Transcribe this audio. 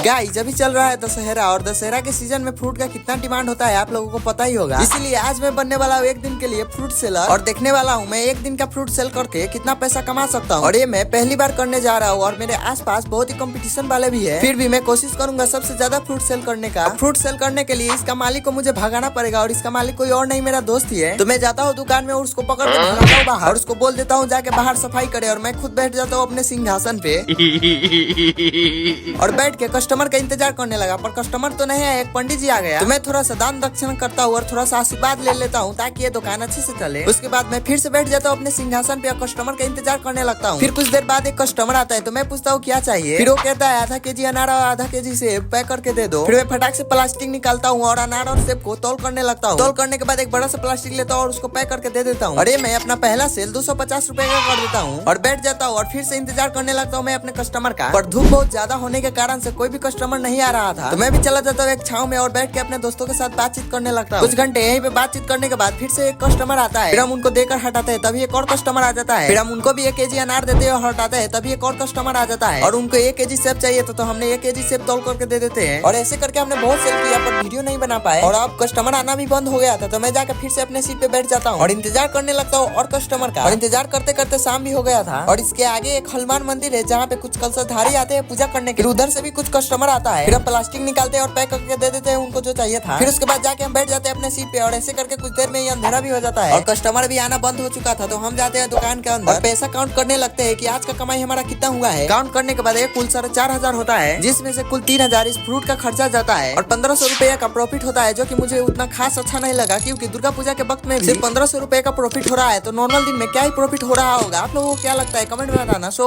Guys अभी चल रहा है दशहरा और दशहरा के सीजन में फ्रूट का कितना डिमांड होता है आप लोगों को पता ही होगा। इसीलिए आज मैं बनने वाला हूँ एक दिन के लिए फ्रूट सेलर और देखने वाला हूँ मैं एक दिन का फ्रूट सेल करके कितना पैसा कमा सकता हूँ। और ये मैं पहली बार करने जा रहा हूँ और मेरे आसपास बहुत ही कंपटीशन वाले भी है, फिर भी मैं कोशिश करूंगा सबसे ज्यादा फ्रूट सेल करने का। फ्रूट सेल करने के लिए इसका मालिक को मुझे भगाना पड़ेगा और इसका मालिक कोई और नहीं मेरा दोस्त ही है। तो मैं जाता हूँ दुकान में और उसको पकड़ के भगाता हूँ बाहर और उसको बोल देता हूँ जाके बाहर सफाई करे और मैं खुद बैठ जाता हूँ अपने सिंहासन पे और बैठ के कस्टमर का इंतजार करने लगा, पर कस्टमर तो नहीं है, एक पंडित जी आ गया। तो मैं थोड़ा सा दान दक्षिणा करता हूँ और थोड़ा सा आशीर्वाद ले लेता हूँ ताकि ये दुकान अच्छे से चले। उसके बाद मैं फिर से बैठ जाता हूँ अपने सिंहासन पे और कस्टमर का इंतजार करने लगता हूँ। फिर कुछ देर बाद एक कस्टमर आता है तो मैं पूछता हूँ क्या चाहिए। फिर वो कहता है आधा केजी अनार और आधा केजी सेब पैक करके दे दो। फिर मैं फटाक से प्लास्टिक निकालता हूँ और अनार और सेब को तौल करने लगता हूँ। तौल करने के बाद एक बड़ा सा प्लास्टिक लेता हूँ और उसको पैक करके दे देता हूँ। और ये मैं अपना पहला सेल 250 रुपए का कर देता हूँ और बैठ जाता हूँ और फिर से इंतजार करने लगता हूँ मैं अपने कस्टमर का। पर धूप बहुत ज्यादा होने के कारण से कोई भी कस्टमर नहीं आ रहा था, तो मैं भी चला जाता हूँ एक छांव में और बैठ के अपने दोस्तों के साथ बातचीत करने लगता हूँ। कुछ घंटे यहीं पे बातचीत करने के बाद फिर से एक कस्टमर आता है, फिर हम उनको देकर हटाते हैं, तभी एक और कस्टमर आ जाता है। फिर हम उनको भी 1 केजी अनार देते हैं और हटाते हैं, तभी एक और कस्टमर आ जाता है और उनको 1 केजी सेब चाहिए तो हमने 1 केजी सेब तौल करके दे देते हैं। और ऐसे करके हमने बहुत सेल किया पर वीडियो नहीं बना पाए और अब कस्टमर आना भी बंद हो गया था। तो मैं जाकर फिर से अपने सीट पे बैठ जाता हूँ और इंतजार करने लगता हूँ और कस्टमर का। और इंतजार करते करते शाम भी हो गया था और इसके आगे एक हनुमान मंदिर है जहाँ पे कुछ कलशधारी आते हैं पूजा करने के लिए। उधर से भी कुछ कस्टमर आता है, फिर हम प्लास्टिक निकालते हैं और पैक करके दे देते हैं उनको जो चाहिए था। फिर उसके बाद जाके हम बैठ जाते हैं अपने सीट पे और ऐसे करके कुछ देर में ही अंधेरा भी हो जाता है और कस्टमर भी आना बंद हो चुका था। तो हम जाते हैं दुकान के अंदर और पैसा काउंट करने लगते हैं कि आज का कमाई हमारा कितना हुआ है। काउंट करने के बाद ये कुल 4,500 होता है, जिसमें से कुल 3,000 इस फ्रूट का खर्चा जाता है और 1,500 रुपए का प्रॉफिट होता है, जो कि मुझे उतना खास अच्छा नहीं लगा क्योंकि दुर्गा पूजा के वक्त में सिर्फ 1,500 रुपए का प्रॉफिट हो रहा है। तो नॉर्मल दिन में क्या ही प्रॉफिट हो रहा होगा, आप लोगों को क्या लगता है कमेंट में बताना। सो